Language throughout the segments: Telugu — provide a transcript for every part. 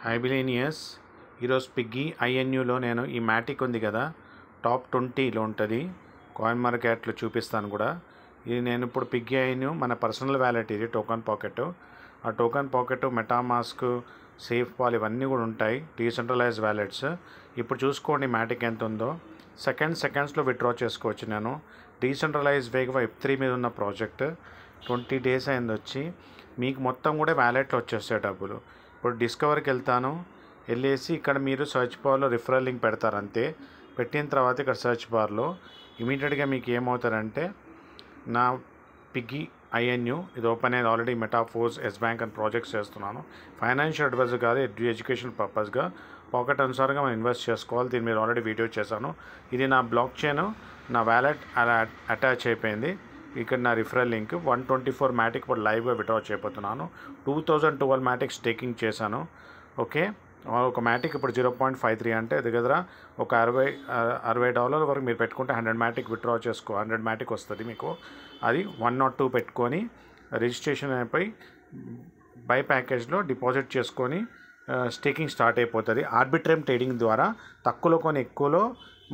హైబిలీనియస్ ఈరోజు పిగ్గీ ఐఎన్యూలో నేను ఈ మ్యాటిక్ ఉంది కదా టాప్ 20లో ఉంటుంది. కాయిన్ మార్కెట్లో చూపిస్తాను కూడా. ఇది నేను ఇప్పుడు పిగ్గీ ఐఎన్యూ మన పర్సనల్ వ్యాలెట్, ఇది టోకన్ పాకెట్. ఆ token pocket MetaMask, SafePal ఇవన్నీ కూడా ఉంటాయి, డీసెంట్రలైజ్ వ్యాలెట్స్. ఇప్పుడు చూసుకోండి మ్యాటిక్ ఎంత ఉందో. సెకండ్స్లో విత్డ్రా చేసుకోవచ్చు. నేను డీసెంట్రలైజ్ వేగా Web3 మీద ఉన్న ప్రాజెక్ట్ 20 days అయింది వచ్చి. మీకు మొత్తం కూడా వ్యాలెట్లో వచ్చేస్తాయి డబ్బులు. ఇప్పుడు డిస్కవర్కి వెళ్తాను, వెళ్ళేసి ఇక్కడ మీరు సెర్చ్ బార్లో రిఫరల్ లింక్ పెడతారు అంతే. పెట్టిన తర్వాత ఇక్కడ సెర్చ్ బార్లో ఇమీడియట్గా మీకు ఏమవుతారంటే నా పిగ్గీ ఐఎన్యూ ఇది ఓపెన్ అయ్యేది. ఆల్రెడీ మెటాఫోర్స్, ఎస్ బ్యాంక్ అని ప్రాజెక్ట్స్ చేస్తున్నాను. ఫైనాన్షియల్ అడ్వైజర్ కాదు, ఎడ్యుకేషన్ పర్పస్గా పాకెట్ అనుసారంగా మనం ఇన్వెస్ట్ చేసుకోవాలి. దీని మీద ఆల్రెడీ వీడియో చేశాను. ఇది నా బ్లాక్ చైన్, నా వ్యాలెట్ అలా అటాచ్ అయిపోయింది. ఇక్కడ నా రిఫరల్ లింక్ 124 మ్యాటిక్ ఇప్పుడు లైవ్గా విత్డ్రా చేయబోతున్నాను. 2012 మ్యాటిక్ స్టేకింగ్ చేశాను. ఓకే, ఒక మ్యాటిక్ ఇప్పుడు 0.53 అంటే దగ్గర ఒక $60 వరకు మీరు పెట్టుకుంటే 100 మ్యాటిక్ విత్డ్రా 100 మ్యాటిక్ వస్తుంది మీకు. అది 102 పెట్టుకొని రిజిస్ట్రేషన్ అయిపోయి బై ప్యాకేజ్లో డిపాజిట్ చేసుకొని స్టేకింగ్ స్టార్ట్ అయిపోతుంది. ఆర్బిట్రేమ్ ట్రేడింగ్ ద్వారా తక్కువలో కొని ఎక్కువలో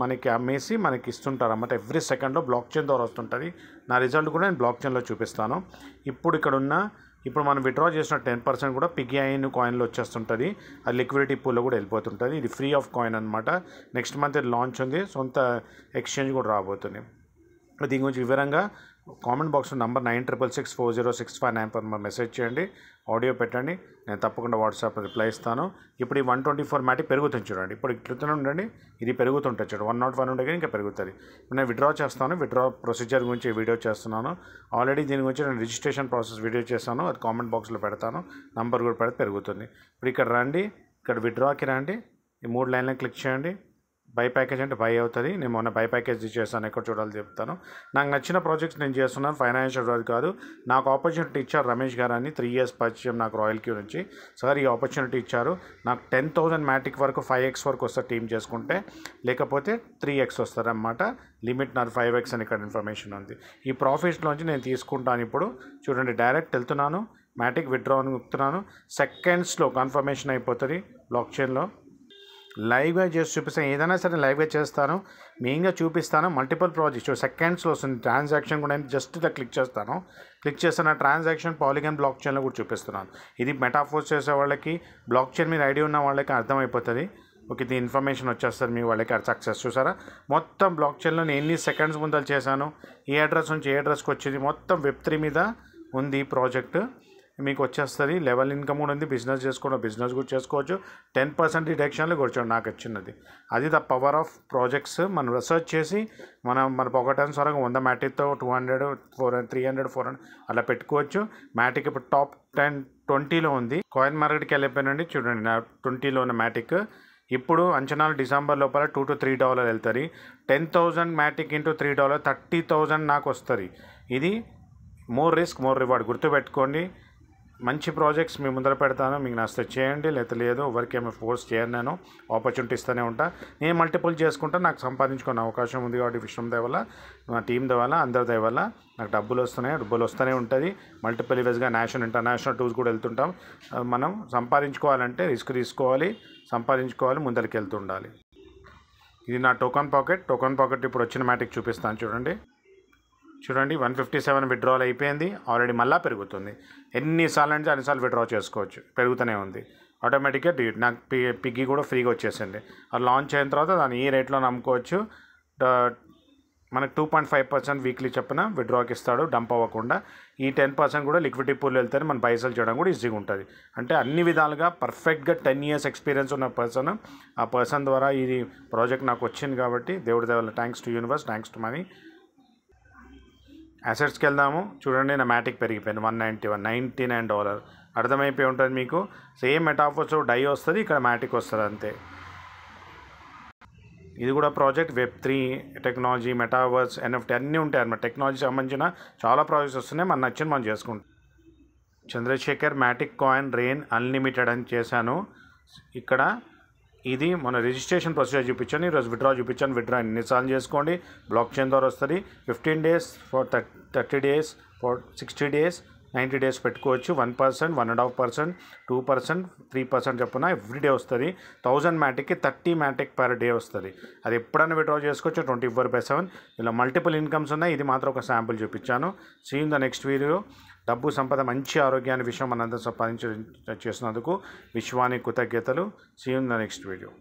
మనకి అమ్మేసి మనకి ఇస్తుంటారు అన్నమాట. ఎవ్రీ సెకండ్లో బ్లాక్ చైన్ ద్వారా వస్తుంటుంది. నా రిజల్ట్ కూడా నేను బ్లాక్ చైన్లో చూపిస్తాను. ఇప్పుడు మనం విత్డ్రా చేసిన 10% కూడా పిగ్గీ ఐఎన్యూ కాయిన్లో వచ్చేస్తుంటుంది. అది లిక్విడిటీ పూల్లో కూడా వెళ్ళిపోతుంటుంది. ఇది ఫ్రీ ఆఫ్ కాయిన్ అనమాట. నెక్స్ట్ మంత్ లాంచ్ ఉంది, సొంత ఎక్స్చేంజ్ కూడా రాబోతుంది. దీని గురించి వివరంగా కామెంట్ బాక్స్లో నంబర్ 96640659 పర్ మెసేజ్ చేయండి, ఆడియో పెట్టండి, నేను తప్పకుండా వాట్సాప్ రిప్లై ఇస్తాను. ఇప్పుడు ఈ 124 మ్యాటిక్ పెరుగుతుంది చూడండి. ఇప్పుడు ఇట్లనే ఉండండి, ఇది పెరుగుతుంటుంది చూడండి. 101 ఉండే కానీ ఇంకా పెరుగుతుంది. ఇప్పుడు నేను విత్డ్రా చేస్తాను. విత్డ్రా ప్రొసీజర్ గురించి వీడియో చేస్తున్నాను. ఆల్రెడీ దీని గురించి నేను రిజిస్ట్రేషన్ ప్రాసెస్ వీడియో చేస్తాను, అది కామెంట్ బాక్స్లో పెడతాను. నంబర్ కూడా పెడితే పెరుగుతుంది. ఇప్పుడు ఇక్కడ రండి, ఇక్కడ విత్డ్రాకి రండి, ఈ 3 లైన్లను క్లిక్ చేయండి. బై ప్యాకేజ్ అంటే బై అవుతుంది. నేను మొన్న బై ప్యాకేజ్ చేస్తాను, ఎక్కడ చూడాలి చెప్తాను. నాకు నచ్చిన ప్రాజెక్ట్స్ నేను చేస్తున్నాను, ఫైనాన్షియల్ అడ్వైజ్ కాదు. నాకు ఆపర్చునిటీ ఇచ్చారు రమేష్ గారు అని, 3 years పరిచయం నాకు రాయల్ క్యూ నుంచి. సార్ ఈ ఆపర్చునిటీ ఇచ్చారు నాకు. 10,000 మ్యాటిక్ వరకు 5x వరకు వస్తారు టీమ్ చేసుకుంటే, లేకపోతే 3x వస్తారన్నమాట. లిమిట్ నాది 5x అని ఇక్కడ ఇన్ఫర్మేషన్ ఉంది. ఈ ప్రాఫిట్స్లోంచి నేను తీసుకుంటాను. ఇప్పుడు చూడండి, డైరెక్ట్ వెళ్తున్నాను, మ్యాటిక్ విత్డ్రా అని చెప్తున్నాను. సెకండ్స్లో కన్ఫర్మేషన్ అయిపోతుంది బ్లాక్ చైన్లో. లైవ్గా చేసి చూపిస్తాను, ఏదైనా సరే లైవ్గా చేస్తాను, మెయిన్గా చూపిస్తాను. మల్టిపుల్ ప్రాజెక్ట్స్ సెకండ్స్లో వస్తుంది. ట్రాన్సాక్షన్ కూడా జస్ట్ ఇలా క్లిక్ చేస్తాను. ట్రాన్సాక్షన్ పాలిగాన్ బ్లాక్ చైన్లో కూడా చూపిస్తున్నాను. ఇది మెటాఫోర్స్ చేసే వాళ్ళకి, బ్లాక్ చైన్ మీద ఐడియా ఉన్న వాళ్ళకి అర్థమైపోతుంది. ఓకే, దీని ఇన్ఫర్మేషన్ వచ్చేస్తుంది మీ వాళ్ళకి. అది సక్సెస్ చూసారా, మొత్తం బ్లాక్ చైన్లో నేను ఎన్ని సెకండ్స్ ముందర చేశాను, ఏ అడ్రస్ నుంచి ఏ అడ్రస్కి వచ్చింది, మొత్తం Web3 మీద ఉంది ఈ ప్రాజెక్ట్. మీకు వచ్చేస్తుంది. లెవెల్ ఇన్కమ్ కూడా ఉంది, బిజినెస్ బిజినెస్ కూడా చేసుకోవచ్చు. 10% డిడక్షన్లు కూర్చోండి నాకు వచ్చినది. అది ద పవర్ ఆఫ్ ప్రాజెక్ట్స్. మనం రీసెర్చ్ చేసి మన పాకెట్ అనుసారంగా 100 మ్యాటిక్తో 200, 400, 300, 400 అలా పెట్టుకోవచ్చు. మ్యాటిక్ ఇప్పుడు టాప్ 20లో ఉంది. కాయిన్ మార్కెట్కి వెళ్ళిపోయినండి. చూడండి, నా 20లో ఉన్న మ్యాటిక్ ఇప్పుడు అంచనాలు డిసెంబర్ లోపల $2 to $3 వెళ్తుంది. 10,000 మ్యాటిక్ ఇంటూ $3 30,000 నాకు వస్తుంది. ఇది మోర్ రిస్క్ మోర్ రివార్డ్, గుర్తుపెట్టుకోండి. మంచి ప్రాజెక్ట్స్ మీ ముందర పెడతాను, మీకు నచ్చితే చేయండి, లేదు ఎవరికేమో ఫోర్స్ చేయను. నేను ఆపర్చునిటీ ఇస్తూనే ఉంటా. నేను మల్టిపుల్ చేసుకుంటా, నాకు సంపాదించుకునే అవకాశం ఉంది కాబట్టి విషయం దేవల్ల, నా టీం దేవల్ల, అందరి దేవల్ల నాకు డబ్బులు వస్తూనే ఉంటుంది. మల్టిపుల్ ఇవేస్గా నేషనల్ ఇంటర్నేషనల్ టూర్స్ కూడా వెళ్తుంటాం. మనం సంపాదించుకోవాలంటే రిస్క్ తీసుకోవాలి, సంపాదించుకోవాలి, ముందరికి వెళ్తుండాలి. ఇది నా టోకన్ పాకెట్ ఇప్పుడు వచ్చిన మ్యాటిక్ చూపిస్తాను చూడండి. 157 విత్డ్రాల్ అయిపోయింది. ఆల్రెడీ మళ్ళీ పెరుగుతుంది. ఎన్నిసార్లు అంటే అన్నిసార్లు విత్డ్రా చేసుకోవచ్చు, పెరుగుతూనే ఉంది ఆటోమేటిక్గా. నాకు పిగ్గీ కూడా ఫ్రీగా వచ్చేసింది. అది లాంచ్ అయిన తర్వాత దాన్ని ఈ రేట్లో నమ్ముకోవచ్చు. మనకు 2.5% వీక్లీ చెప్పిన విత్డ్రాకి ఇస్తాడు, డంప్ అవ్వకుండా. ఈ 10% కూడా లిక్విడిటీ పూల్ వెళ్తే మన పైసలు చేయడం కూడా ఈజీగా ఉంటుంది. అంటే అన్ని విధాలుగా పర్ఫెక్ట్గా 10 years ఎక్స్పీరియన్స్ ఉన్న పర్సన్, ఆ పర్సన్ ద్వారా ఇది ప్రాజెక్ట్ నాకు వచ్చింది కాబట్టి దేవుడి దేవల్ల thanks to universe, thanks to money. అసెట్స్కి వెళ్దాము. చూడండి, నా మ్యాటిక్ పెరిగిపోయింది $199. అర్థమైపోయి ఉంటుంది మీకు. సేమ్ మెటాఫోర్స్ డై వస్తుంది, ఇక్కడ మ్యాటిక్ వస్తుంది అంతే. ఇది కూడా project Web3 technology, metaverse, NFT అన్నీ ఉంటాయి అన్నమాట. టెక్నాలజీ సంబంధించిన చాలా ప్రాజెక్ట్స్ వస్తున్నాయి. మన నచ్చింది మనం చేసుకుంటాం. చంద్రశేఖర్ మ్యాటిక్ కాయిన్ రెయిన్ అన్లిమిటెడ్ అని చేశాను. ఇక్కడ ఇది మన రిజిస్ట్రేషన్ ప్రొసీజర్ చూపించాను, ఈరోజు విత్డ్రా చూపించాను. విత్డ్రా ఎన్నిసార్లు చేసుకోండి, బ్లాక్ చైన్ ద్వారా వస్తుంది. 15 days, for 30 days, for 60 days, 90 days పెట్టుకోవచ్చు. 1%, 1.5%, 2%, 3% చొప్పున ఎవ్రీడే వస్తుంది. 1000 మ్యాటిక్కి 30 మ్యాటిక్ పర్ డే వస్తుంది. అది ఎప్పుడైనా విత్డ్రా చేసుకోవచ్చు 24/7. ఇలా మల్టిపుల్ ఇన్కమ్స్ ఉన్నాయి. ఇది మాత్రం ఒక శాంపుల్ చూపించాను. See in the next video. డబ్బు సంపద మంచి ఆరోగ్యాన్ని విషయం మనందరం సంపాదించేసినందుకు విశ్వానికి కృతజ్ఞతలు. See in the next video.